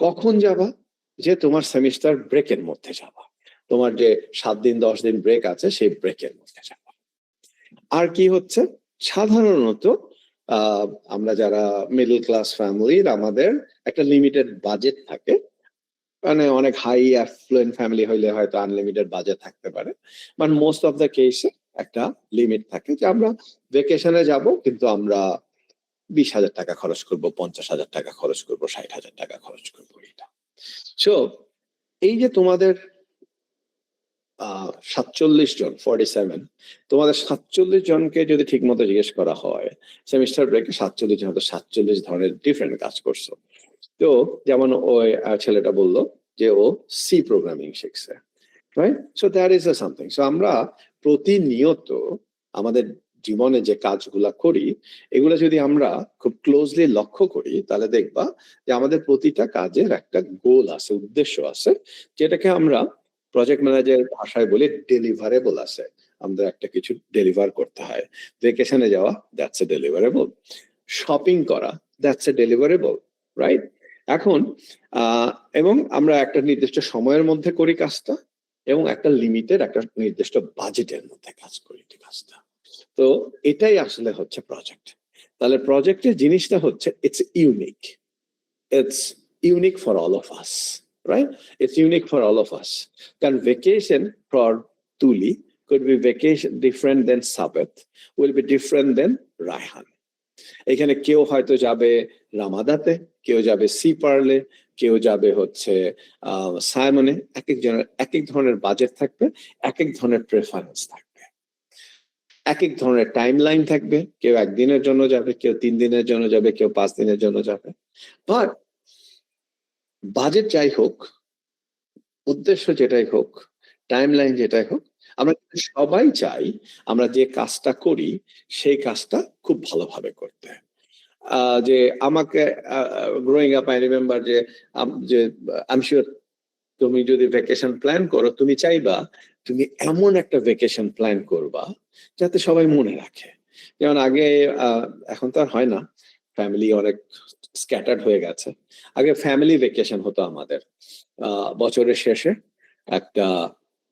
কখন যাবা? যে তোমার সেমিস্টার ব্রেকের মধ্যে যাবা, তোমার যে 7 দিন 10 দিন ব্রেক আছে সেই ব্রেকের মধ্যে যাবা। আর কি হচ্ছে, সাধারণত আমরা যারা মিডল ক্লাস ফ্যামিলির, আমাদের একটা লিমিটেড বাজেট থাকে। মানে অনেক হাই অ্যাফ্লুয়েন্ট ফ্যামিলি হইলে হয়তো আনলিমিটেড বাজেট থাকতে পারে, বাট মোস্ট অফ দ্য কেসে একটা লিমিট থাকে যে আমরা ভেকেশনে যাব, কিন্তু আমরা 20,000 টাকা খরচ করব, 50,000 টাকা খরচ করব, 60,000 টাকা খরচ করবো। এটা সো এই যে তোমাদের 47 জন, 47, তোমাদের 47 জনকে যদি ঠিক মতো জিজ্ঞেস করা হয় সেমিস্টার ব্রেকে 47 জন হয়তো 47 ধরনের ডিফারেন্ট কাজ করছো। তো যেমন ওই ছেলেটা বললো যে ও সি প্রোগ্রামিং শিখছে, right? So that is a something. So আমরা প্রতিনিয়ত আমাদের জীবনে যে কাজগুলা করি, এগুলো যদি আমরা খুব ক্লোজলি লক্ষ্য করি, তাহলে দেখবা যে আমাদের প্রতিটা কাজের একটা গোল আছে, উদ্দেশ্য আছে, যেটাকে আমরা প্রজেক্ট ম্যানেজারের ভাষায় বলি ডেলিভারেবল আছে। আমাদের একটা কিছু ডেলিভার করতে হয়। ভেকেশনে যাওয়া, দ্যাটস এ ডেলিভারেবল। শপিং করা, দ্যাটস এ ডেলিভারেবল, রাইট? এখন এবং আমরা একটা নির্দিষ্ট সময়ের মধ্যে করি কাজটা, এবং একটা লিমিটেড, একটা নির্দিষ্ট বাজেটের মধ্যে কাজ করি কাজটা। তো এটাই আসলে হচ্ছে প্রজেক্ট। তাহলে প্রজেক্টের জিনিসটা হচ্ছে it's unique for all of us, right? It's unique for all of us. কারণ ভেকেশন ফর তুলি could be vacation different than Sabbath, will be different than Rayhan. এখানে কেউ হয়তো যাবে রামাদাতে, কেউ যাবে সি পার্লে, কেউ যাবে হচ্ছে সাইমনে। এক একজনের এক এক ধরনের বাজেট থাকবে, এক এক ধরনের প্রেফারেন্স থাকবে, এক এক ধরনের টাইম লাইন থাকবে। কেউ 1 দিনের জন্য যাবে, কেউ 3 দিনের জন্য যাবে, কেউ 5 দিনের জন্য যাবে। বাট বাজেট যাই হোক, উদ্দেশ্য যেটাই হোক, টাইম লাইন যেটাই হোক, আমরা সবাই চাই আমরা যে কাজটা করি সেই কাজটা খুব ভালোভাবে করতে। যে আমাকে গ্রোয়িং আপ আই রিমেম্বার যে আই এম শিওর তুমি যদি ভ্যাকেশন প্ল্যান করো, তুমি চাইবা তুমি এমন একটা ভ্যাকেশন প্ল্যান করবা যাতে সবাই মনে রাখে। যেমন আগে, এখন তো আর হয় না, ফ্যামিলি অনেক স্ক্যাটার্ড হয়ে গেছে। আগে ফ্যামিলি ভ্যাকেশন হতো আমাদের, বছরের শেষে একটা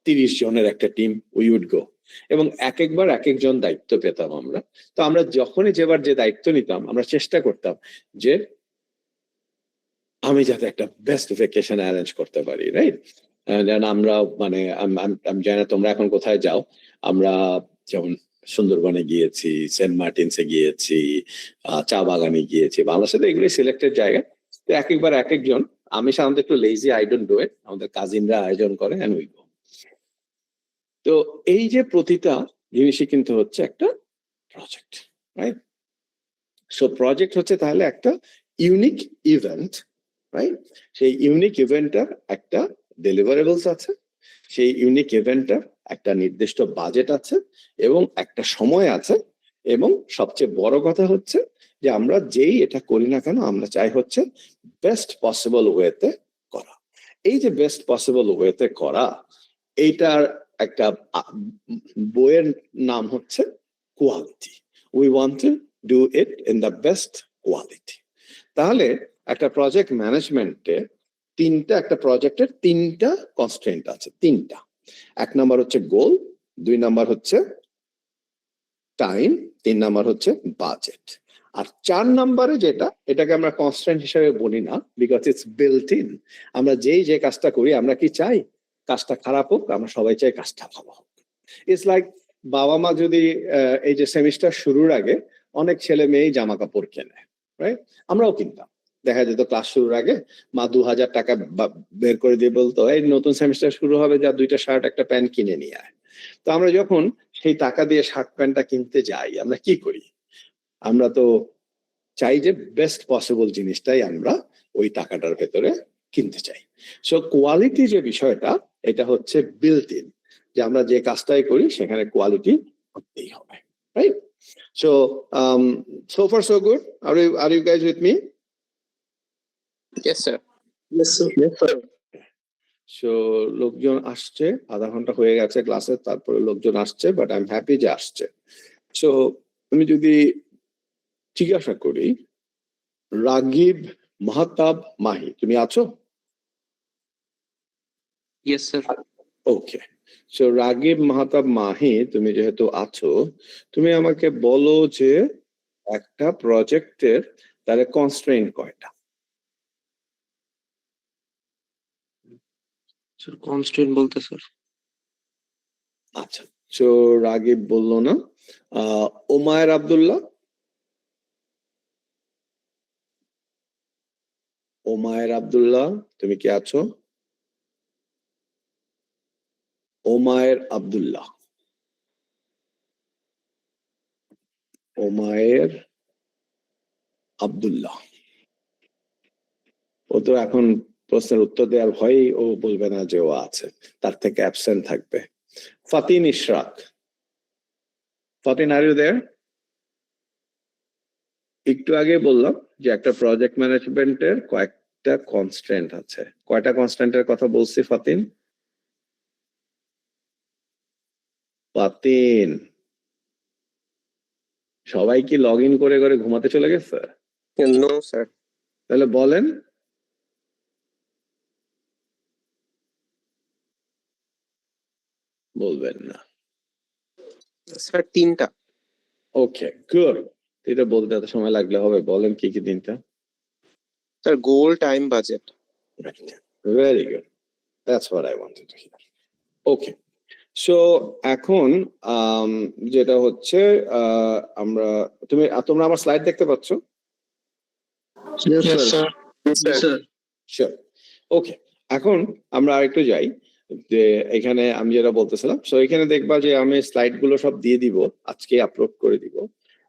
30 জনের একটা টিম, উই উড গো, এবং এক একবার এক একজন দায়িত্ব পেতাম আমরা। তো আমরা যখনই যেবার যে দায়িত্ব নিতাম, আমরা চেষ্টা করতাম যে আমি যাতে একটা বেস্ট ভ্যাকেশন অ্যারেঞ্জ করতে পারি, রাইট? আমরা মানে আমি জানি না তোমরা এখন কোথায় যাও। আমরা যেমন সুন্দরবনে গিয়েছি, সেন্ট মার্টিনসে গিয়েছি, চা বাগানে গিয়েছি, বাংলাদেশে তো এগুলি সিলেক্টেড জায়গা। তো এক একবার এক একজন, আমি সাধারণত একটু lazy, I don't do it, আমাদের কাজিনরা আয়োজন করে এন্ড উই গো। তো এই যে প্রতিটা জিনিসই কিন্তু হচ্ছে একটা প্রজেক্ট, রাইট? সো প্রজেক্ট হচ্ছে তাহলে একটা ইউনিক ইভেন্ট, রাইট? সেই ইউনিক ইভেন্টটার একটা ডেলিভারেবলস আছে, সেই ইউনিক ইভেন্টটার একটা নির্দিষ্ট বাজেট আছে, এবং একটা সময় আছে, এবং সবচেয়ে বড় কথা হচ্ছে যে আমরা যেই এটা করি না কেন, আমরা চাই হচ্ছে বেস্ট পসিবল ওয়েতে করা। এই যে বেস্ট পসিবল ওয়েতে করা, এইটার একটা বইয়ের নাম হচ্ছে quality. We want to do it in the best quality. তাহলে একটা প্রজেক্ট ম্যানেজমেন্টে একটা প্রজেক্টের 3টা কনস্ট্রেন্ট আছে, 3টা। 1 নাম্বার হচ্ছে গোল, 2 নাম্বার হচ্ছে টাইম, 3 নাম্বার হচ্ছে বাজেট। আর 4 নাম্বারে যেটা, এটাকে আমরা কনস্ট্যান্ট হিসেবে বলি না, বিকজ ইটস বিল্ট ইন। আমরা যে কাজটা করি, আমরা কি চাই কাজটা খারাপ হোক? আমরা সবাই চাই কাজটা ভালো হোক। ইটস লাইক বাবা মা যদি এই যে সেমিস্টার শুরুর আগে অনেক ছেলে মেয়েই জামা কাপড় কেনে, রাইট? আমরাও কিনতাম। দেখা যেত ক্লাস শুরুর আগে মা 2,000 টাকা বের করে দিয়ে বলতো, এই নতুন সেমিস্টার শুরু হবে, যা 2টা শার্ট একটা প্যান্ট কিনে নিয়ে আয়। তো আমরা যখন সেই টাকা দিয়ে শার্ট প্যান্টটা কিনতে যাই, আমরা কি করি? আমরা তো চাই যে বেস্ট পসিবল জিনিসটাই আমরা ওই টাকাটার ভেতরে কিনতে চাই। সো কোয়ালিটি যে বিষয়টা, এটা হচ্ছে বিল্ট ইন, যে আমরা যে কাজটাই করি সেখানে কোয়ালিটি করতেই হবে, right? So so far so good. Are you guys with me? Yes, sir. Yes, sir. Yes, sir. So লোকজন আসছে, আধা ঘন্টা হয়ে গেছে ক্লাসে, তারপরে লোকজন আসছে, বাট আই এম হ্যাপি যে আসছে। সো আমি যদি জিজ্ঞাসা করি, রাগিব মাহতাব মাহি, তুমি আছো? Yes, sir. ওকে, সো রাগিব মাহতাব মাহি, তুমি যেহেতু আছো, তুমি আমাকে বলো যে একটা প্রজেক্টের তাহলে কনস্ট্রেইন কয়টা? Sir, constraint বলতে স্যার আচ্ছা, সো রাগিব বললো না। ওমায়ের আব্দুল্লাহ, ওমায়ের আব্দুল্লাহ তুমি কি আছো? ওমায়ের আব্দুল্লাহ, ওমায়ের আব্দুল্লাহ। ও তো এখন প্রশ্নের উত্তর দেওয়ার ভয়েই ও বলবে না যে ও আছে, তার থেকে অ্যাবসেন্ট থাকবে। Fatin Ishrak, Fatin are you there? একটু আগে বললাম যে একটা প্রজেক্ট ম্যানেজমেন্টের কয়েকটা কনস্ট্রেন্ট আছে। কয়টা কনস্ট্রেন্টের কথা বলছি ফাতিন? ফাতিন, সবাই কি লগ ইন করে করে ঘুমাতে চলে গেছে? নো স্যার তাহলে বলেন। বলবেন না? স্যার তিনটা ওকে, গুড। এটা বলতে এত সময় লাগলে হবে? বলেন কি কি তিনটা। Sir goal time budget very good, that's what I wanted to here. Okay, so এখন যেটা হচ্ছে আমরা তোমরা আমার স্লাইড দেখতে পাচ্ছ? শিওর, ওকে। এখন আমরা আরেকটু যাই যে এখানে আমি যেটা বলতেছিলাম, সো এখানে দেখবা যে আমি স্লাইড গুলো সব দিয়ে দিব, আজকে আপলোড করে দিব।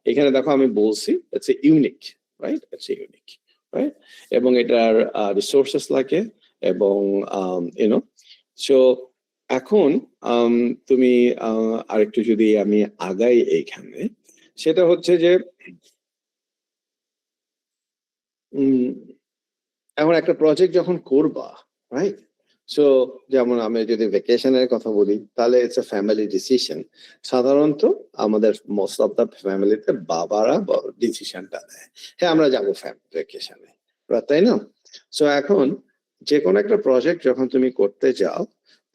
এখানে দেখো আমি বলছি it's unique, right? It's unique, right? এবং এটার রিসোর্সেস লাগে এবং ইউনো, সো এখন তুমি আরেকটু যদি আমি আগাই এইখানে, সেটা হচ্ছে যে এখন একটা প্রজেক্ট যখন করবা, রাইট? সো যেমন আমি যদি ভ্যাকেশনের কথা বলি, তাহলে ইটস এ ফ্যামিলি ডিসিশন। সাধারণত আমাদের মোস্ট অফ দ্য ফ্যামিলিতে বাবারা ডিসিশনটা নেয়, হ্যাঁ আমরা যাবো ভ্যাকেশনে, তাই না? সো এখন যে কোনো একটা প্রজেক্ট যখন তুমি করতে যাও,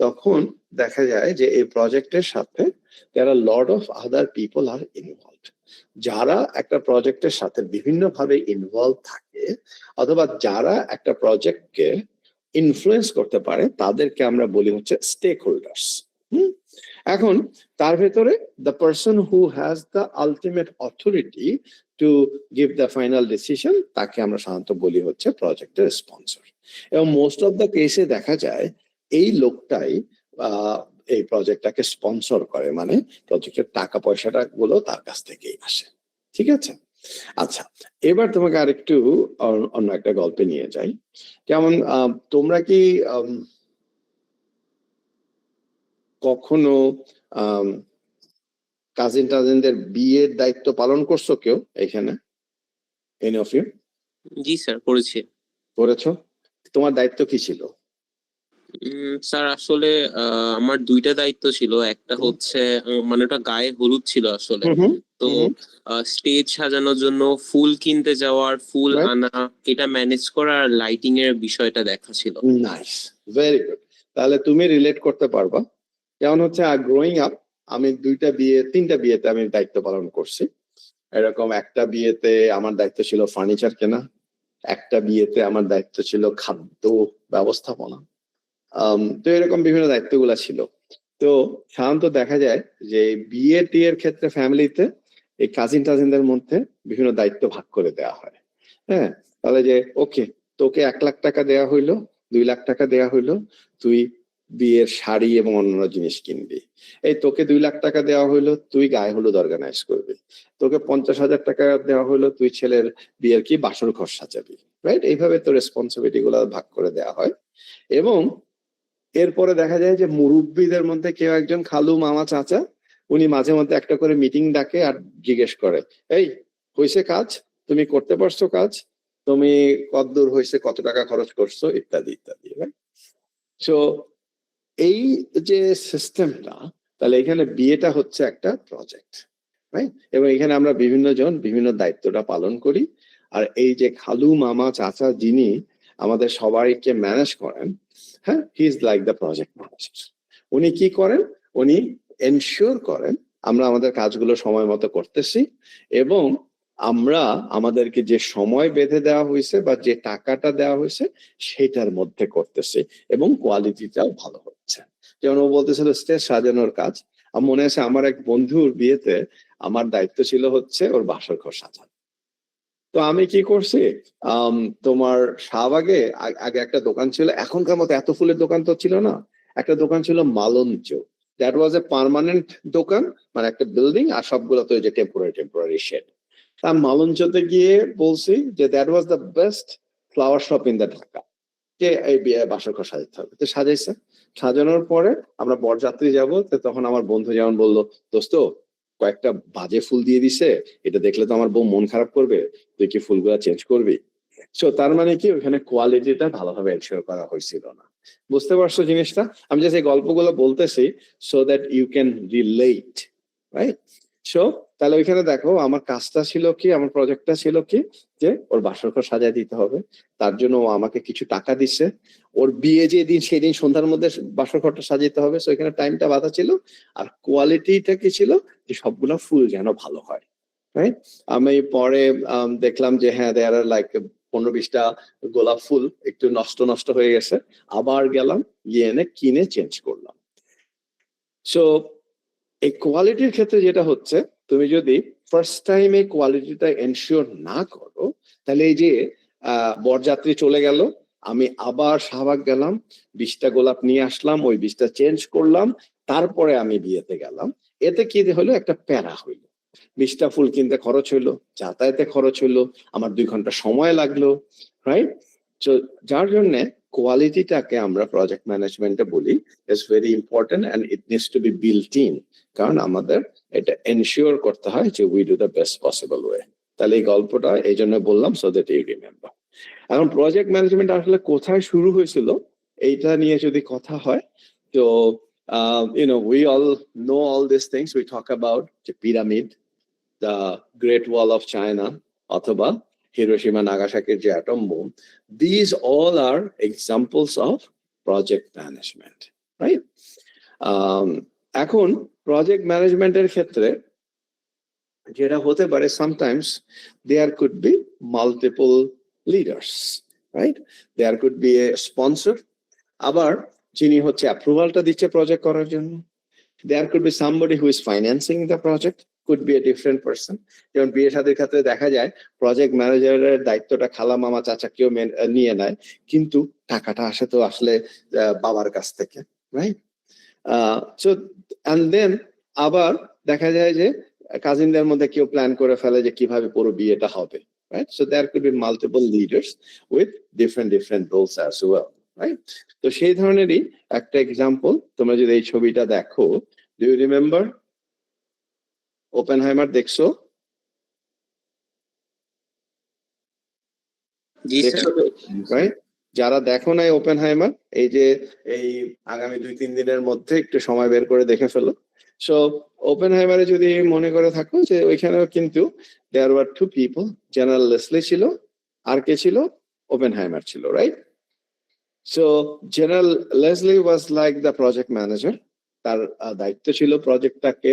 তখন দেখা যায় যে এই প্রজেক্টের সাথে there are lot of other people are involved। যারা একটা প্রজেক্টের সাথে বিভিন্নভাবে ইনভলভ থাকে অথবা যারা একটা প্রজেক্টকে ইনফ্লুয়েন্স করতে পারে, তাদেরকে আমরা বলি হচ্ছে স্টেক হোল্ডার্স। এখন তার ভেতরে the person who has the ultimate authority to give the final decision, তাকে আমরা সাধারণত বলি হচ্ছে প্রজেক্টের স্পন্সর। এবং মোস্ট অফ দ্য কেসে দেখা যায় এই লোকটাই এই প্রজেক্টটাকে স্পন্সর করে, মানে প্রজেক্টের টাকা পয়সাটা গুলো তার কাছ থেকেই আসে। ঠিক আছে, আচ্ছা এবার তোমাকে আরেকটু অন্য একটা গল্পে নিয়ে যাই। যেমন তোমরা কি কখনো কাজিন টাজিনদের বিয়ের দায়িত্ব পালন করছো কেউ এখানে? Any of you? জি স্যার করেছি করেছো? তোমার দায়িত্ব কি ছিল? স্যার আসলে আমার দুইটা দায়িত্ব ছিল। একটা হচ্ছে মানে ওটা গায়ে হলুদ ছিল আসলে, তো স্টেজ সাজানোর জন্য ফুল কিনতে যাওয়ার, ফুল Right. আনা, এটা ম্যানেজ করা আর লাইটিং এর বিষয়টা দেখা ছিল। Nice, very good. তাহলে তুমি রিলেট করতে পারবা। যেমন হচ্ছে গ্রোয়িং আপ, আমি তিনটা বিয়েতে আমি দায়িত্ব পালন করছি। এরকম একটা বিয়েতে আমার দায়িত্ব ছিল ফার্নিচার কেনা, একটা বিয়েতে আমার দায়িত্ব ছিল খাদ্য ব্যবস্থাপনা, তো এরকম বিভিন্ন দায়িত্বগুলো ছিল। তো সাধারণত দেখা যায় যে বিয়ে টিয়ের ক্ষেত্রে ফ্যামিলিতে এই কাজিন টাজিনদের মধ্যে বিভিন্ন দায়িত্ব ভাগ করে দেওয়া হয়। হ্যাঁ, তাহলে যে ওকে তোকে 1 লাখ টাকা দেওয়া হইলো, 2 লাখ টাকা দেওয়া হইলো, তুই বিয়ের শাড়ি এবং অন্যান্য জিনিস কিনবি। এই তোকে 2 লাখ টাকা দেওয়া হইলো, তুই গায়ে হলুদ অর্গানাইজ করবি। তোকে 50,000 টাকা দেওয়া হইলো, তুই ছেলের বিয়ের কি বাসর ঘর সাজাবি, রাইট? এইভাবে তো রেসপন্সিবিলিটি গুলো ভাগ করে দেওয়া হয়। এবং এরপরে দেখা যায় যে মুরব্বীদের মধ্যে কেউ একজন খালু, মামা, চাচা, উনি মাঝে মধ্যে একটা করে মিটিং ডাকে আর জিজ্ঞেস করে, এই হয়েছে কাজ, তুমি করতে পারছো কাজ, তুমি কতদূর হয়েছে, কত টাকা খরচ করছো, ইত্যাদি ইত্যাদি। সো এই যে সিস্টেমটা, তাহলে এখানে বিয়েটা হচ্ছে একটা প্রজেক্ট, রাইট? এবং এখানে আমরা বিভিন্ন জন বিভিন্ন দায়িত্বটা পালন করি। আর এই যে খালু, মামা, চাচা যিনি আমাদের সবাইকে ম্যানেজ করেন, হ্যাঁ, he is like the project manager. উনি কি করেন, উনি এনশিওর করেন আমরা আমাদের কাজগুলো সময় মতো করতেছি এবং আমরা আমাদেরকে যে সময় বেঁধে দেওয়া হয়েছে বা যে টাকাটা দেওয়া হয়েছে সেটার মধ্যে করতেছি এবং কোয়ালিটিটাও ভালো হচ্ছে। যেমন ও বলতেছিল স্টেজ সাজানোর কাজ, আমার মনে আছে আমার এক বন্ধুর বিয়েতে আমার দায়িত্ব ছিল হচ্ছে ওর বাসর ঘর সাজানো। তো আমি কি করছি, তোমার শাহবাগে আগে একটা দোকান ছিল, এখনকার মতো এত ফুলের দোকান তো ছিল না, একটা দোকান ছিল মালঞ্চ, দ্যাট ওয়াজ এ পার্মানেন্ট দোকান, মানে একটা বিল্ডিং আর সবগুলো তো যে টেম্পোরারি শেড। আমি মালঞ্চতে গিয়ে বলছি যে that was the best flower shop in the Dhaka, যে এই বাসর ঘর সাজাতে হবে। তো সাজাইছে, সাজানোর পরে আমরা বরযাত্রী যাবো, তো তখন আমার বন্ধু যেমন বললো, দোস্ত কয়েকটা বাজে ফুল দিয়ে দিছে, এটা দেখলে তো আমার বউ মন খারাপ করবে, তুই কি ফুলগুলা চেঞ্জ করবি? সো তার মানে কি ওখানে কোয়ালিটিটা ভালোভাবে এনশিওর করা হয়েছিল না। বুঝতে পারছো জিনিসটা? আমি যে গল্পগুলো বলতেছি so that you can relate, right? So তাহলে ওইখানে দেখো আমার কাজটা ছিল কি, আমার প্রজেক্টটা ছিল কি, যে ওর বাসর ঘর সাজায় দিতে হবে, তার জন্য ও আমাকে কিছু টাকা দিচ্ছে, ওর বিয়ে যে দিন সেদিন সন্ধ্যার মধ্যে বাসর ঘরটা সাজাতে হবে, সো এখানে টাইমটা বাধা ছিল। আর কোয়ালিটিটা কি ছিল, যে সবগুলো ফুল যেন ভালো হয়, রাইট? আমি পরে দেখলাম যে হ্যাঁ দেয়ার আর লাইক 15-20টা গোলাপ ফুল একটু নষ্ট হয়ে গেছে, আবার গেলাম গিয়ে এনে কিনে চেঞ্জ করলাম। সো এই কোয়ালিটির ক্ষেত্রে যেটা হচ্ছে, তুমি যদি ফার্স্ট টাইম এই কোয়ালিটিটা এনশিওর না করো, তাহলে এই যে বরযাত্রী চলে গেল, আমি আবার শাহবাগ গেলাম, 20টা গোলাপ নিয়ে আসলাম, ওই 20টা চেঞ্জ করলাম, তারপরে আমি বিয়েতে গেলাম, এতে কি হলো, একটা প্যারা হইলো। 20টা ফুল কিনতে খরচ হইলো, যাতায়াতে খরচ হইলো, আমার 2 ঘন্টা সময় লাগলো, রাইট? তো যার জন্য কোয়ালিটিটাকে আমরা প্রজেক্ট ম্যানেজমেন্টে বলি is very important and it needs to be built in, কারণ আমাদের এটা এনশিওর করতে হয় যে we do the best possible way. তাহলে এই গল্পটা এই জন্য বললাম সো দ্যাট ইউ রিমেম্বার। এখন প্রজেক্ট ম্যানেজমেন্ট আসলে কোথায় শুরু হয়েছিল এইটা নিয়ে যদি কথা হয়, তো we all know all these things. We talk about the pyramid, the Great Wall of China, অথবা হিরোশিমা নাগাসাকির যে atom bomb, these all are examples of project management, right? এখন প্রজেক্ট ম্যানেজমেন্টের ক্ষেত্রে যেটা হতে পারে, sometimes there could be multiple leaders, right? There could be a sponsor, আবার যিনি হচ্ছে অ্যাপ্রুভালটা দিচ্ছে প্রজেক্ট করার জন্য। There could be somebody who is financing the project, could be a different person. যেমন বিয়ে শাদীর ক্ষেত্রে দেখা যায় প্রজেক্ট ম্যানেজারের দায়িত্বটা খালা মামা চাচা কেউ নিয়ে নেয়, কিন্তু টাকাটা আসে তো আসলে বাবার কাছ থেকে, রাইট? সো এন্ড দেন আবার দেখা যায় যে কাজিনদের মধ্যে কেউ প্ল্যান করে ফেলে যে কিভাবে পুরো বিয়েটা হবে, right? So there could be multiple leaders with different roles as well, right? তো সেই ধরনেরই একটা এক্সাম্পল, তোমরা যদি এই ছবিটা দেখো, ডু ইউ রিমেম্বার ওপেনহাইমার? দেখছো? জি স্যার। রাইট? যারা দেখো নাই ওপেনহাইমার, এই যে এই আগামী 2-3 দিনের মধ্যে একটু সময় বের করে দেখে ফেলো। সো ওপেনহাইমারে যদি মনে করে থাকো যে ওইখানেও কিন্তু there were 2 people, general Leslie ছিল, আর কে ছিল? ওপেনহাইমার ছিল, right? So general Leslie was like the project manager, তার দায়িত্ব ছিল প্রজেক্টটাকে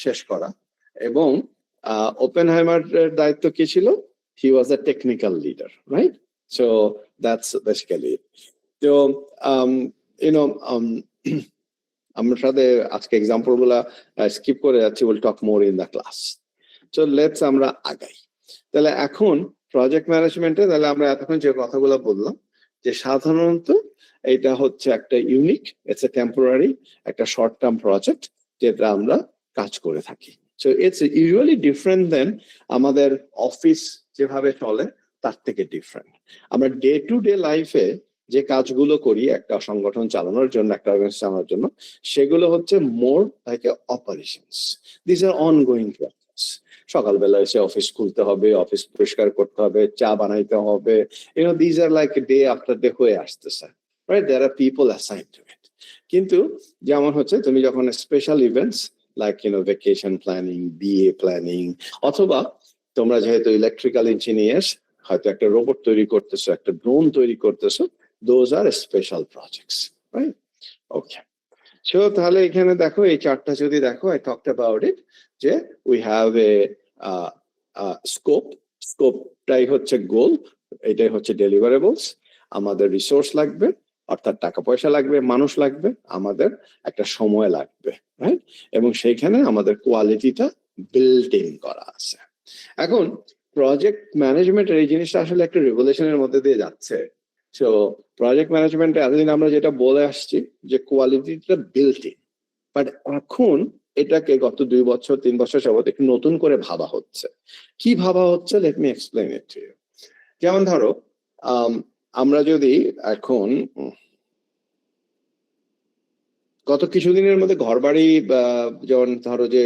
শেষ করা, এবং ওপেনহাইমার দায়িত্ব কি ছিল? He was a technical leader, right? So that's basically it. So আমরা সাথে আজকে এক্সাম্পল গুলা স্কিপ করে যাচ্ছি, will talk more in the class. So let's আমরা আগাই। তাহলে এখন প্রজেক্ট ম্যানেজমেন্টে তাহলে আমরা এতক্ষণ যে কথাগুলো বললাম, যে সাধারণত এটা হচ্ছে একটা ইউনিক, ইটস এ টেম্পোরারি, একটা শর্ট টার্ম প্রজেক্ট যেটা আমরা কাজ করে থাকি। সো ইটস ইউজুয়ালি ডিফারেন্ট দেন আমাদের অফিস যেভাবে চলে তার থেকে ডিফারেন্ট। আমরা ডে টু ডে লাইফে যে কাজগুলো করি একটা সংগঠন চালানোর জন্য, একটা অর্গানাইজেশন চালানোর জন্য, সেগুলো হচ্ছে more like operations. This are ongoing process. সকালবেলা এসে অফিস খুলতে হবে, অফিস পরিষ্কার করতে হবে, চা বানাইতে হবে, this are like day after day হয়ে আসতেছে, right? There are people assign to it. কিন্তু যেমন হচ্ছে তুমি যখন special events like vacation planning, বিয়ে প্ল্যানিং, অথবা তোমরা যেহেতু ইলেকট্রিক্যাল ইঞ্জিনিয়ার্স হয়তো একটা রোবট তৈরি করতেছো, একটা ড্রোন তৈরি করতেছো, those are special projects, right? Okay, so তাহলে এখানে দেখো এই চারটা যদি দেখো, আই টকড অ্যাবাউট ইট, যে উই হ্যাভ এ স্কোপ, স্কোপটাই হচ্ছে গোল, এটাই হচ্ছে ডেলিভারেবলস। আমাদের রিসোর্স লাগবে, অর্থাৎ টাকা পয়সা লাগবে, মানুষ লাগবে, আমাদের একটা সময় লাগবে, রাইট? এবং সেইখানে আমাদের কোয়ালিটিটা বিল্ট ইন করা আছে। এখন প্রজেক্ট ম্যানেজমেন্টের এই জিনিসটা আসলে একটা রেভলিউশনের মধ্যে দিয়ে যাচ্ছে। সো প্রজেক্ট ম্যানেজমেন্টে এতদিন আমরা যেটা বলে আসছি যে কোয়ালিটিটা বিল্ট ইন, বাট এখন এটাকে গত 2 বছর 3 বছর যাবত একটু নতুন করে ভাবা হচ্ছে। কি ভাবা হচ্ছে? Let me explain it to you. যেমন ধরো আমরা যদি এখন গত কিছুদিনের মধ্যে ঘর বাড়ি, যেমন ধরো যে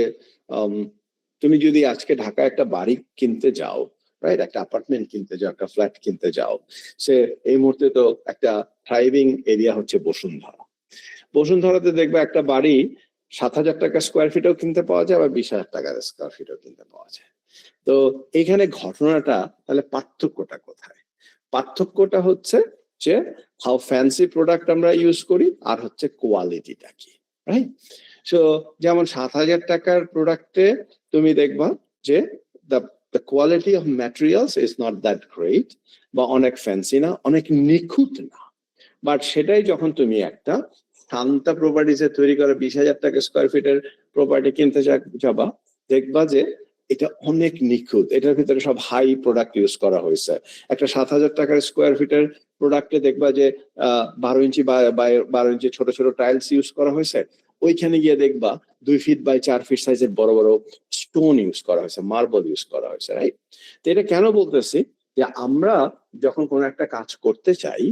তুমি যদি আজকে ঢাকা একটা বাড়ি কিনতে যাও, রাইট, একটা অ্যাপার্টমেন্ট কিনতে যাও, একটা ফ্ল্যাট কিনতে যাও, সে এই মুহূর্তে তো একটা থ্রাইভিং এরিয়া হচ্ছে বসুন্ধরা। বসুন্ধরাতে দেখবে একটা বাড়ি 7,000 টাকা স্কোয়ার ফিটও কিনতে পাওয়া যায়, আবার 20,000 টাকার স্কোয়ার ফিটও কিনতে পাওয়া যায়। তো এখানে ঘটনাটা তাহলে পার্থক্যটা কোথায়? পার্থক্যটা হচ্ছে যে হাউ ফ্যান্সি প্রোডাক্ট আমরা ইউজ করি, আর হচ্ছে কোয়ালিটিটা কি, রাইট? সো যেমন 7,000 টাকার প্রোডাক্টে তুমি দেখবা যে the quality of materials is not that great, বা অনেক ফ্যান্সি না, অনেক নিখুঁত না। বাট সেটাই যখন তুমি একটা শান্তা প্রপার্টিজে তৈরি করা 20,000 টাকা স্কোয়ার ফিটের প্রপার্টি কিনতে যাবা, দেখবা যে এটা অনেক নিখুঁত, এটার ভিতরে সব হাই প্রোডাক্ট ইউজ করা হয়েছে। একটা 7,000 টাকার স্কোয়ার ফিটের প্রোডাক্টে দেখবা যে 12 ইঞ্চি বা 12 ইঞ্চি ছোট ছোট টাইলস ইউজ করা হয়েছে। ওইখানে গিয়ে দেখবা 2 ফিট বাই 4 ফিট সাইজের বড় বড় স্টোন ইউজ করা হয়েছে, মার্বল ইউজ করা হয়েছে, রাইট? তো এটা কেন বলতেছি? যে আমরা যখন কোনো একটা কাজ করতে চাই,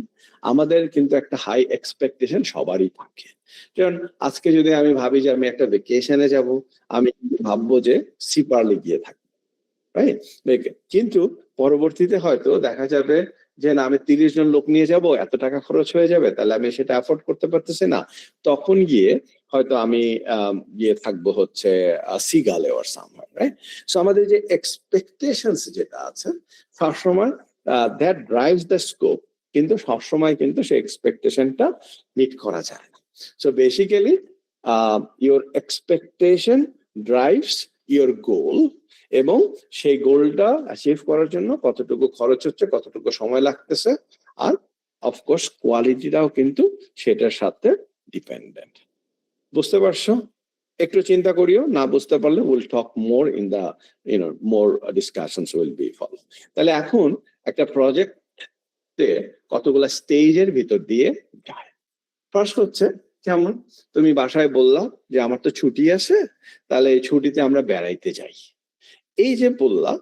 আমাদের কিন্তু একটা হাই এক্সপেকটেশন সবারই থাকে। যেমন আজকে যদি আমি ভাবি যে আমি একটা ভেকেশনে যাব, আমি ভাববো যে সিপারলি গিয়ে থাকবো, রাইট? কিন্তু পরবর্তীতে হয়তো দেখা যাবে যে না, আমি 30 জন লোক নিয়ে যাব, এত টাকা খরচ হয়ে যাবে, তাহলে আমি সেটা অ্যাফোর্ড করতে পারতেছি না। তখন গিয়ে হয়তো আমি গিয়ে থাকবো হচ্ছে সিগালে ওর সামহার, রাইট? সো আমাদের যে এক্সপেকটেশনস যেটা আছে সবসময় দ্যাট ড্রাইভস দ্য স্কোপ, কিন্তু সবসময় কিন্তু সেই এক্সপেকটেশনটা মিট করা যায় না। So basically your expectation drives your goal, এবং সেই গোলটা অ্যাচিভ করার জন্য কতটুকু খরচ হচ্ছে, কতটুকু সময় লাগতেছে, আর অফকোর্স কোয়ালিটিটাও কিন্তু সেটার সাথে ডিপেন্ডেন্ট। বুঝতে পারছো? একটু চিন্তা করিও, না বুঝতে পারলে will talk more in the more discussions will be follow. তাহলে এখন একটা প্রজেক্টে কতগুলা স্টেজের ভিতর দিয়ে যায়। ফার্স্ট হচ্ছে, যেমন তুমি বাসায় বললা যে আমার তো ছুটি আছে, তাহলে এই ছুটিতে আমরা বেড়াইতে যাই। এই যে বললা,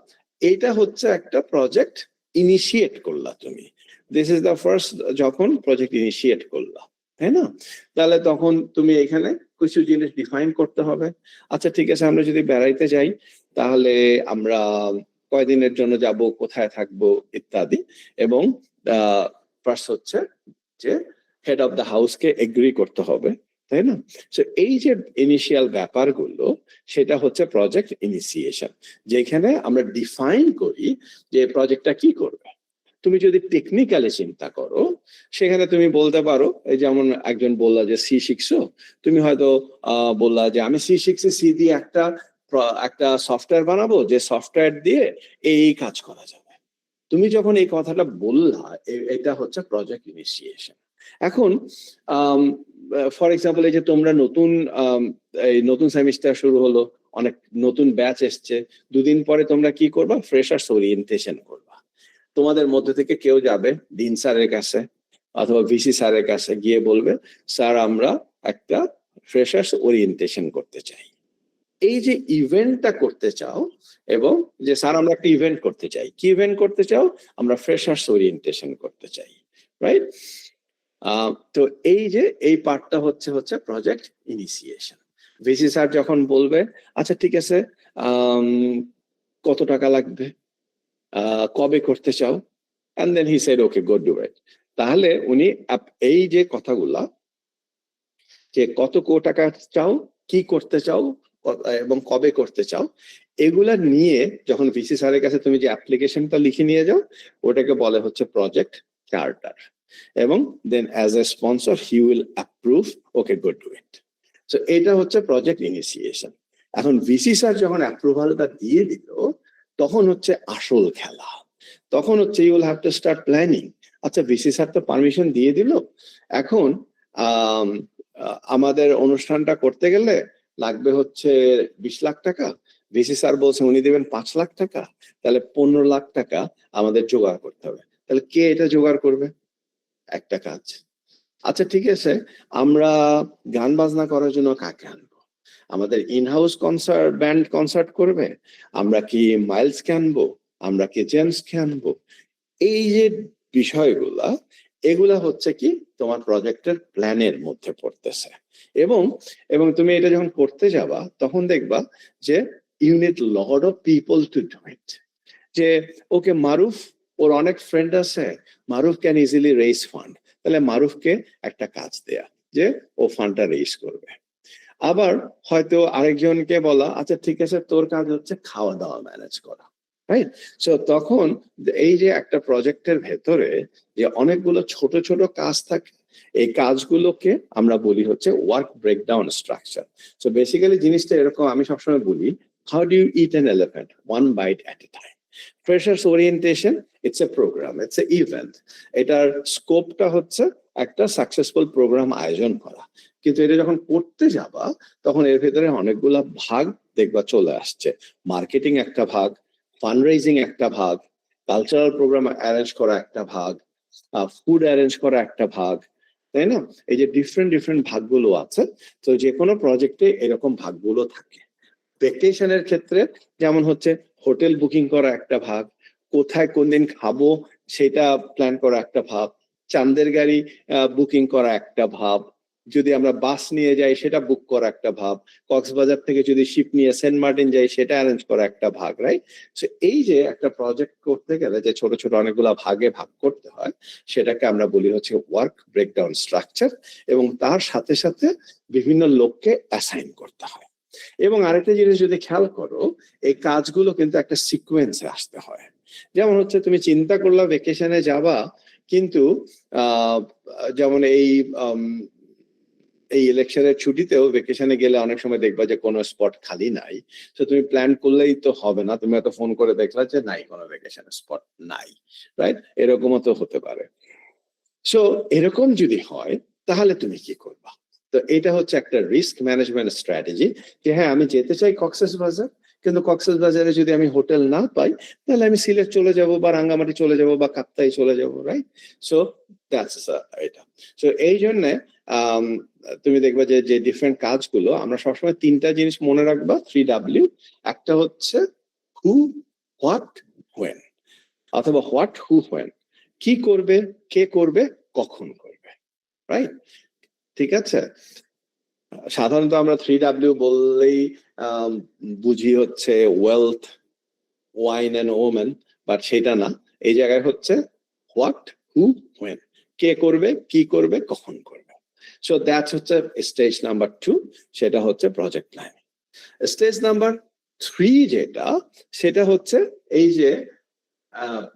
এইটা হচ্ছে একটা প্রজেক্ট ইনিশিয়েট করলা তুমি। দিস ইজ দ্য ফার্স্ট, যখন প্রজেক্ট ইনিশিয়েট করলা, তাই না? তাহলে তখন তুমি এখানে কিছু জিনিস ডিফাইন করতে হবে। আচ্ছা ঠিক আছে, আমরা যদি বেড়াইতে যাই তাহলে আমরা কয়দিনের জন্য যাব, কোথায় থাকবো, ইত্যাদি। এবং ফার্স্ট হচ্ছে যে হেড অফ দ্য হাউসকে এগ্রি করতে হবে, তাই না? সো এই যে ইনিশিয়াল ব্যাপারগুলো, সেটা হচ্ছে প্রজেক্ট ইনিশিয়েশন, যেখানে আমরা ডিফাইন করি যে প্রজেক্টটা কি করবে। তুমি যদি টেকনিক্যালি চিন্তা করো, সেখানে তুমি বলতে পারো, এই যেমন একজন বললা যে সি শিখছো, তুমি হয়তো বললা যে আমি সি শিখছি, সি দিয়ে একটা সফটওয়্যার বানাবো, যে সফটওয়্যার দিয়ে এই কাজ করা যাবে। তুমি যখন এই কথাটা বললা, এটা হচ্ছে প্রজেক্ট ইনিশিয়েশন। এখন ফর এক্সাম্পল, এই যে তোমরা নতুন সেমিস্টার শুরু হলো, অনেক নতুন ব্যাচ এসছে, 2 দিন পরে তোমরা কি করবা? ফ্রেশার্স ওরিয়েন্টেশন করবা। তোমাদের মধ্যে থেকে কেউ যাবে ডিন স্যারের কাছে অথবা ভিসি স্যারের কাছে, গিয়ে বলবে স্যার আমরা একটা ফ্রেশার্স ওরিয়েন্টেশন করতে চাই। এই যে ইভেন্টটা করতে চাও, এবং যে স্যার আমরা একটা ইভেন্ট করতে চাই, কি ইভেন্ট করতে চাও? আমরা ফ্রেশার্স ওরিয়েন্টেশন করতে চাই, রাইট? তো এই যে এই পার্টটা হচ্ছে প্রজেক্ট ইনিশিয়েশন। ভিসি স্যার যখন বলবে আচ্ছা ঠিক আছে, কত টাকা লাগবে, কবে করতে চাও, and then he said okay go do it, তাহলে উনি এই যে কথাগুলা, যে কত টাকা চাও, কি করতে চাও, এবং কবে করতে চাও, এগুলা নিয়ে যখন ভিসি স্যারের কাছে তুমি যে অ্যাপ্লিকেশনটা লিখে নিয়ে যাও, ওটাকে বলে হচ্ছে প্রজেক্ট চার্টার, এবং then as a sponsor he will approve, okay good do it. So এটা হচ্ছে প্রজেক্ট ইনিশিয়েশন। এখন ভিসি স্যার যখন অ্যাপ্রুভালটা দিয়ে দিল, তখন হচ্ছে আসল খেলা। তখন হচ্ছে you will have to start planning. আচ্ছা, ভিসি স্যার তো পারমিশন দিয়ে দিল, এখন আমাদের অনুষ্ঠানটা করতে গেলে লাগবে হচ্ছে 20 লাখ টাকা। ভিসি স্যার বলছে উনি দেবেন 5 লাখ টাকা, তাহলে 15 লাখ টাকা আমাদের জোগাড় করতে হবে। তাহলে কে এটা জোগাড় করবে? একটা কাজ। আচ্ছা ঠিক আছে, আমরা গান বাজনা করার জন্য কাকে আনবো? আমাদের ইনহাউস কনসার্ট, ব্যান্ড কনসার্ট করবে? আমরা কি মাইলস কে আনবো? আমরা কি জেমস কে আনবো? এই যে বিষয়গুলা, এগুলা হচ্ছে কি তোমার প্রজেক্টের প্ল্যানের মধ্যে পড়তেছে। এবং এবং তুমি এটা যখন করতে যাবা, তখন দেখবা যে you need lot of people to do it. যে ওকে, মারুফ ওর অনেক ফ্রেন্ড আছে, Maruf can easily raise fund, তাহলে মারুফকে একটা কাজ দেয়া যে ও ফান্ডটা রেইজ করবে। আবার হয়তো আরেকজনকে বলা, আচ্ছা ঠিক আছে তোর কাজ হচ্ছে খাওয়া দাওয়া ম্যানেজ করা, রাইট? সো তখন এই যে একটা প্রজেক্টের ভেতরে যে অনেকগুলো ছোট ছোট কাজ থাকে, এই কাজগুলোকে আমরা বলি হচ্ছে work breakdown structure. So basically জিনিসটা এরকম, আমি সবসময় বলি, how do you eat an elephant? One bite at a time. Freshers orientation, it's a program, it's a event. এটার স্কোপটা হচ্ছে একটা সাকসেসফুল প্রোগ্রাম আয়োজন করা, কিন্তু এটা যখন করতে যাবা তখন এর ভেতরে অনেকগুলা ভাগ দেখবা চলে আসছে। মার্কেটিং একটা ভাগ, ফান্ডরেজিং একটা ভাগ, কালচারাল প্রোগ্রাম অ্যারেঞ্জ করা একটা ভাগ, ফুড অ্যারেঞ্জ করা একটা ভাগ, তাই না? এই যে ডিফারেন্ট ডিফারেন্ট ভাগগুলো আছে, তো যে কোনো প্রজেক্টে এরকম ভাগগুলো থাকে। ভ্যাকেশনের ক্ষেত্রে যেমন হচ্ছে হোটেল বুকিং করা একটা ভাগ, কোথায় কোন দিন খাবো সেটা প্ল্যান করা একটা ভাব, চাঁদের গাড়ি বুকিং করা একটা ভাব, যদি আমরা বাস নিয়ে যাই সেটা বুক করা একটা ভাব, কক্সবাজার থেকে যদি শিপ নিয়ে সেন্ট মার্টিন যাই সেটা অ্যারেঞ্জ করা একটা ভাগ, রাইট? সো এই যে একটা প্রজেক্ট করতে গেলে যে ছোট ছোট অনেকগুলা ভাগে ভাগ করতে হয়, সেটাকে আমরা বলি হচ্ছে ওয়ার্ক ব্রেকডাউন স্ট্রাকচার, এবং তার সাথে সাথে বিভিন্ন লোককে অ্যাসাইন করতে হয়। এবং আরেকটা জিনিস যদি খেয়াল করো, এই কাজগুলো কিন্তু একটা সিকোয়েন্সে আসতে হয়। যেমন হচ্ছে তুমি চিন্তা করলা ভেকেশনে যাবা, কিন্তু যেমন এই ইলেকশনের ছুটিতেও ভেকেশনে গেলে অনেক সময় দেখবা যে কোনো স্পট খালি নাই। তো তুমি প্ল্যান করলেই তো হবে না, তুমি হয়তো ফোন করে দেখলা যে নাই, কোনো ভেকেশনের স্পট নাই, রাইট? এরকমও তো হতে পারে। সো এরকম যদি হয় তাহলে তুমি কি করবা? তো এটা হচ্ছে একটা রিস্ক ম্যানেজমেন্ট স্ট্র্যাটেজি, যে হ্যাঁ আমি যেতে চাই কক্সবাজার, কিন্তু কক্সবাজারে যদি আমি হোটেল না পাই, তাহলে আমি সিলেট চলে যাব, বা রাঙ্গামাটি চলে যাব, বা কাপ্তাই চলে যাব, রাইট? সো দ্যাটস এটা। সো এই জন্য তুমি দেখবা যে যে ডিফারেন্ট কাজগুলো, আমরা সবসময় 3টা জিনিস মনে রাখবা, 3W। একটা হচ্ছে হু, হোয়াট, হোয়েন, অথবা হোয়াট, হু, হোয়েন। কি করবে, কে করবে, কখন করবে, রাইট? ঠিক আছে। সাধারণত আমরা 3W বললেই বুঝি হচ্ছে wealth, wine and women, but সেটা না। এই জায়গায় হচ্ছে হোয়াট, হু, হোয়েন, কে করবে, কি করবে, কখন করবে। সো দ্যাটস হচ্ছে স্টেজ নাম্বার 2, সেটা হচ্ছে প্রজেক্ট প্ল্যানিং। স্টেজ নাম্বার 3 যেটা, সেটা হচ্ছে এই যে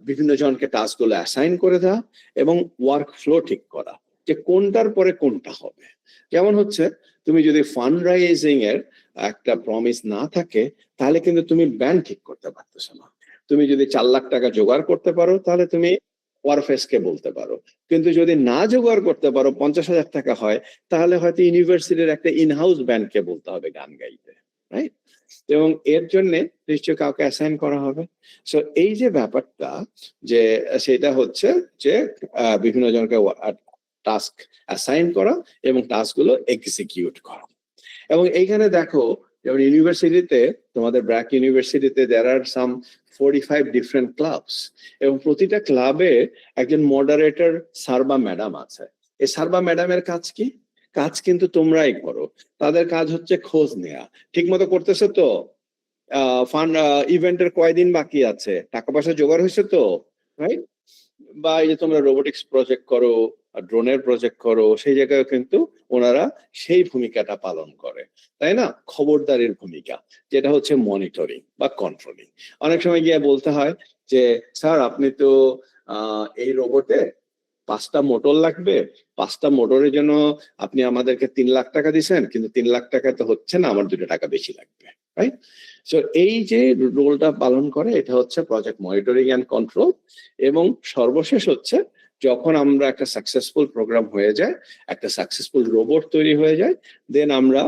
বিভিন্ন জনকে টাস্ক গুলো অ্যাসাইন করে দেওয়া এবং ওয়ার্ক ফ্লো ঠিক করা, যে কোনটার পরে কোনটা হবে। যেমন হচ্ছে তুমি যদি ফান্ড রাইজিং এর একটা প্রমিস না থাকে, তাহলে কিন্তু তুমি ব্যান্ড ঠিক করতে পারতেছো না। তুমি যদি 4 লাখ টাকা জোগাড় করতে পারো, তাহলে তুমি ওয়ারফেসকে বলতে পারো, কিন্তু যদি না জোগাড় করতে পারো, 50,000 টাকা হয়, তাহলে হয়তো ইউনিভার্সিটির একটা ইনহাউস ব্যান্ডকে বলতে হবে গান গাইতে, রাইট? এবং এর জন্য নিশ্চয় কাউকে অ্যাসাইন করা হবে। সো এই যে ব্যাপারটা, যে সেটা হচ্ছে যে বিভিন্ন জনকে টাস্ক অ্যাসাইন করা এবং টাস্কগুলো এক্সিকিউট করা। এবং এইখানে দেখো, যেমন ইউনিভার্সিটিতে, তোমাদের ব্র্যাক ইউনিভার্সিটিতে দেয়ার আর সাম 45 ডিফারেন্ট ক্লাবস, এবং প্রতিটা ক্লাবে একজন মডারেটর স্যার বা ম্যাডাম আছে। এই স্যার বা ম্যাডামের কাজ কি? কাজ কিন্তু তোমরাই করো। তাদের কাজ হচ্ছে খোঁজ নেওয়া, ঠিক মতো করতেছে তো, ফান্ড ইভেন্টের কয়দিন বাকি আছে, টাকা পয়সা জোগাড় হয়েছে তো, রাইট? বা এই যে তোমরা রোবোটিক্স প্রজেক্ট করো, ড্রোনের প্রজেক্ট করো, সেই জায়গায় কিন্তু ওনারা সেই ভূমিকাটা পালন করে, তাই না? খবরদারির ভূমিকা, যেটা হচ্ছে মনিটরিং বা কন্ট্রোলিং। অনেক সময় গিয়ে বলতে হয় যে স্যার আপনি তো এই রোবটে 5টা মোটর লাগবে, 5টা মোটরের জন্য আপনি আমাদেরকে 3 লাখ টাকা দিচ্ছেন, কিন্তু 3 লাখ টাকা তো হচ্ছে না, আমার 2 টাকা বেশি লাগবে, রাইট? সো এই যে রোলটা পালন করে এটা হচ্ছে প্রজেক্ট মনিটরিং অ্যান্ড কন্ট্রোল। এবং সর্বশেষ হচ্ছে যখন আমরা একটা সাকসেসফুল প্রোগ্রাম হয়ে যায়, একটা সাকসেসফুল রোবট তৈরি হয়ে যায়, দেন আমরা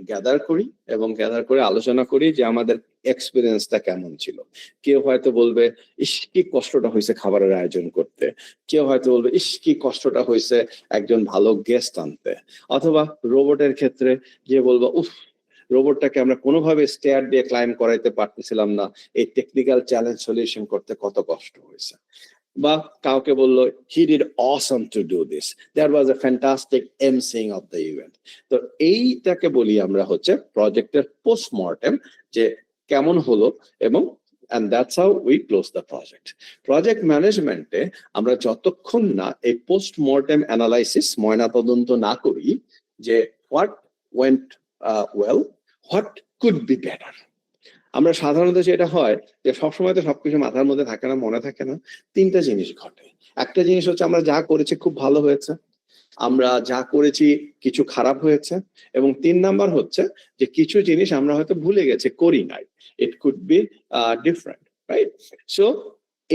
গ্যাদার করি এবং গ্যাদার করে আলোচনা করি যে আমাদের এক্সপিরিয়েন্সটা কেমন ছিল। কেউ হয়তো বলবে ইস কি কষ্টটা হয়েছে খাবারের আয়োজন করতে, কেউ হয়তো বলবে ইস কি কষ্টটা হয়েছে একজন ভালো গেস্ট আনতে, অথবা রোবটের ক্ষেত্রে যে বলবো উফ রোবটটাকে আমরা কোনোভাবে স্টেয়ার দিয়ে ক্লাইম্ব করাইতে পারতেছিলাম না, এই টেকনিক্যাল চ্যালেঞ্জ সলিউশন করতে কত কষ্ট হয়েছে। বা কাউকে বললো he did awesome to do this, that was a fantastic emceeing of the event. তো এইটাকে বলি আমরা হচ্ছে প্রজেক্টের পোস্টমর্টেম, যে কেমন হলো, এবং and that's how we close the project. Project ম্যানেজমেন্টে আমরা যতক্ষণ না এই পোস্টমর্টেম অ্যানালাইসিস ময়নাতদন্ত না করি যে what went well, what could be better. আমরা সাধারণত যেটা হয় যে সবসময় তো সবকিছু মাথার মধ্যে থাকে না, মনে থাকে না। 3টা জিনিস ঘটে। একটা জিনিস হচ্ছে আমরা যা করেছি খুব ভালো হয়েছে, আমরা যা করেছি কিছু খারাপ হয়েছে, এবং 3 নাম্বার হচ্ছে যে কিছু জিনিস আমরা হয়তো ভুলে গেছি, করি নাই, it could be different, right? So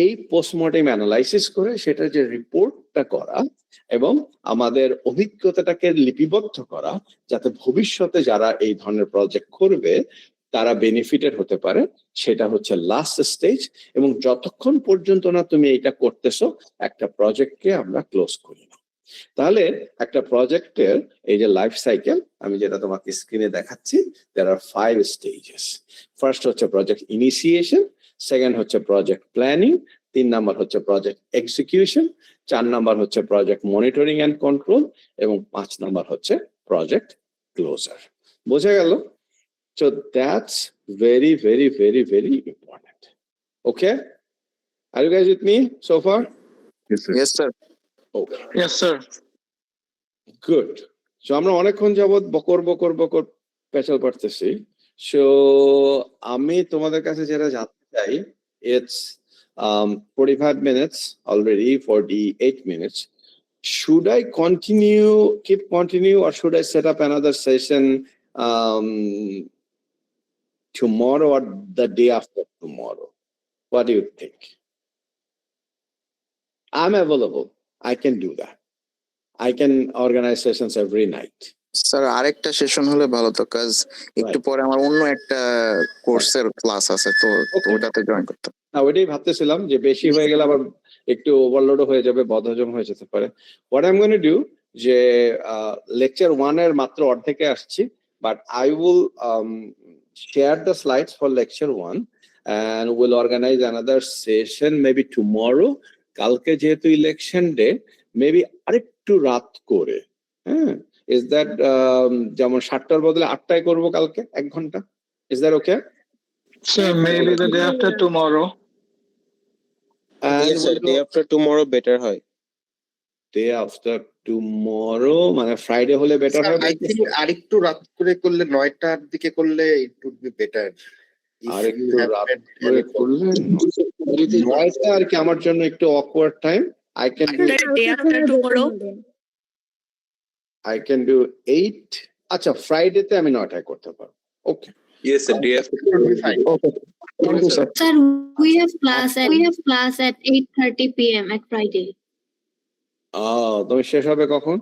এই পোস্টমর্টেম অ্যানালাইসিস করে সেটা যে রিপোর্টটা করা এবং আমাদের অভিজ্ঞতাটাকে লিপিবদ্ধ করা, যাতে ভবিষ্যতে যারা এই ধরনের প্রজেক্ট করবে তারা বেনিফিটেড হতে পারে, সেটা হচ্ছে লাস্ট স্টেজ। এবং যতক্ষণ পর্যন্ত না তুমি এটা করতেছো একটা প্রজেক্টকে আমরা ক্লোজ করি না। তাহলে একটা প্রজেক্টের এই যে লাইফ সাইকেল আমি যেটা তোমাকে স্ক্রিনে দেখাচ্ছি, there are 5 stages. ফার্স্ট হচ্ছে প্রজেক্ট ইনিশিয়েশন, সেকেন্ড হচ্ছে প্রজেক্ট প্ল্যানিং, 3 নাম্বার হচ্ছে প্রজেক্ট এক্সিকিউশন, 4 নাম্বার হচ্ছে প্রজেক্ট মনিটরিং অ্যান্ড কন্ট্রোল, এবং 5 নাম্বার হচ্ছে প্রজেক্ট ক্লোজার। বোঝা গেল? So that's very, very, very, very important. Okay? Are you guys with me so far? Yes, sir. Yes, sir. Okay. Yes, sir. Good. So আমরা অনেকক্ষণ যাবত বকর বকর বকর পেঁচাল পারতেছি। So আমি তোমাদের কাছে যেটা জানতে চাই, it's 45 minutes already, 48 minutes. Should I keep continue, or should I set up another session tomorrow or the day after tomorrow? What do you think? I'm available. I can do that. I can organize sessions every night. Sir আরেকটা session হলে ভালো তো, কাজ একটু পরে আমার অন্য একটা কোর্সের ক্লাস আছে, তো Okay. ওটাতে জয়েন করতে। না ওইটাই ভাবতেছিলাম যে বেশি হয়ে গেলে আবার একটু ওভারলোড হয়ে যাবে, বদহজম হয়ে যেতে পারে। What I am going to do, যে লেকচার 1 এর মাত্র অর্ধেকে আসছি, but I will share the slides for lecture 1 and we'll organize another session maybe tomorrow. কালকে যেহেতু ইলেকশন ডে, মেবি আরেকটু রাত করে, হ্যাঁ, ইজ দ্যাট যেমন 7টার বদলে 8টায় করবো কালকে 1 ঘন্টা। Is that okay? Sir, maybe the day after tomorrow. Yes, sir. Day after tomorrow better হয়। Day after tomorrow মানে ফ্রাইডে হলে বেটার Sir, হবে। I think আরেকটু রাত করে করলে 9টার দিকে করলে it would be better. If আরেকটু you have রাত had করে any করলে 9টা আর কি আমার জন্য একটু awkward time. I can Day after tomorrow. do 8. আচ্ছা ফ্রাইডেতে আমি 9টায় করতে পারবো। Okay. Yes, sir. Day after it would be fine. Okay. Thank you sir. Sir, we have class at 8:30 p.m. at Friday. তুমি শেষ হবে কখন?